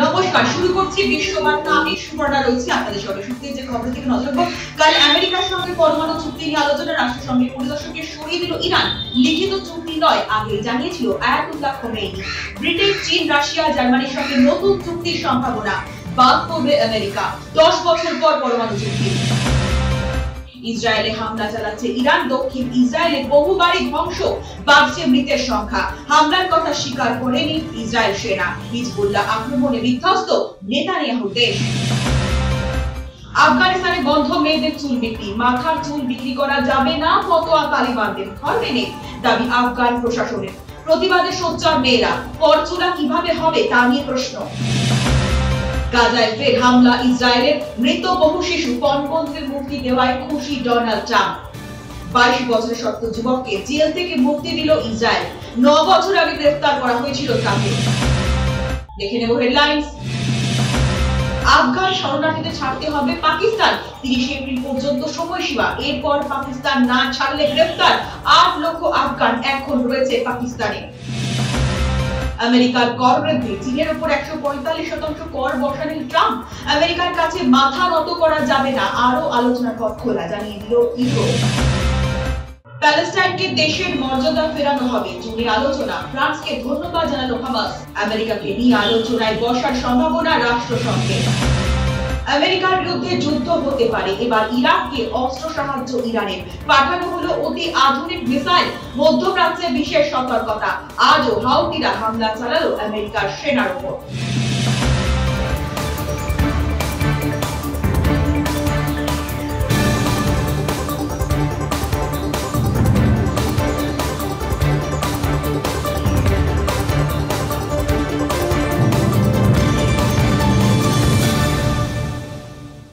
নমস্কার, শুরু করছি বিশ্ববার্তা। আমি সুবর্ণা রয়েছি আপনাদের সঙ্গে। শুরুতে যে খবর থেকে নজর রাখবো, কাল আমেরিকার সঙ্গে পরমাণু চুক্তি নিয়ে আলোচনা। রাষ্ট্রসংঘের পরিদর্শককে সরিয়ে দিল ইরান। লিখিত চুক্তি নয়, আগে জানিয়েছিল আয়াতুল্লাহ খোমেনি। ব্রিটেন, চীন, রাশিয়া, জার্মানির সঙ্গে নতুন চুক্তির সম্ভাবনা। বাদ পড়বে আমেরিকা। 10 বছর পর পরমাণু চুক্তি। ইসরায়েলে হামলা চালাচ্ছে ইরান। দক্ষিণ ইসরায়েলে বহু বাড়ি ধ্বংস, বাড়ছে মৃতের সংখ্যা। হামলার কথা স্বীকার করেনি ইসরায়েল সেনা। হিজবুল্লাহ আক্রমণে বিধ্বস্ত নেতানিয়াহুর দেশ। আফগানিস্তানে বন্ধ মেয়েদের চুল বিক্রি। মাথার চুল বিক্রি করা যাবে না, ফতোয়া তালিবানদের। ধরবে নেই দাবি আফগান প্রশাসনের। প্রতিবাদে সোচ্চার মেয়েরা। পরচুলা কিভাবে হবে তা নিয়ে প্রশ্ন। গাজায় ফের হামলা ইসরায়েলের। মৃত বহু শিশু। পণবন্দিদের মুক্তি দেওয়ায় খুশি ডোনাল্ড ট্রাম্প। 22 বছরের শর্ত যুবককে জেল থেকে মুক্তি দিল ইসরায়েল। 9 বছর আগে গ্রেফতার করা হয়েছিল তাকে। দেখে নেব হেডলাইন্স। আফগান শরণার্থীদের ছাড়তে হবে পাকিস্তান। 30 এপ্রিল পর্যন্ত সময়সীমা। এরপর পাকিস্তান না ছাড়লে গ্রেফতার। 8 লক্ষ আফগান এখন রয়েছে পাকিস্তানে। আমেরিকার কর বৃদ্ধি। চীনের উপর 145% কর বসালেন ট্রাম্প। আমেরিকার কাছে মাথা নত করা যাবে না, আরো আলোচনার পথ খোলা, জানিয়ে দিল ইউরোপ। প্যালেস্টাইনকে দেশের মর্যাদা ফেরানো হবে, জুনে আলোচনা। ফ্রান্সকে ধন্যবাদ জানালো হামাস। আমেরিকাকে নিয়ে আলোচনায় বসার সম্ভাবনা রাষ্ট্রসংঘে। আমেরিকার বিরুদ্ধে যুদ্ধ হতে পারে। এবার ইরাককে অস্ত্র সাহায্য ইরানের। পাঠানো হলো অতি আধুনিক মিসাইল। মধ্যপ্রাচ্যে বিশেষ সতর্কতা। আজও হাউথিরা হামলা চালালো আমেরিকার সেনার উপর।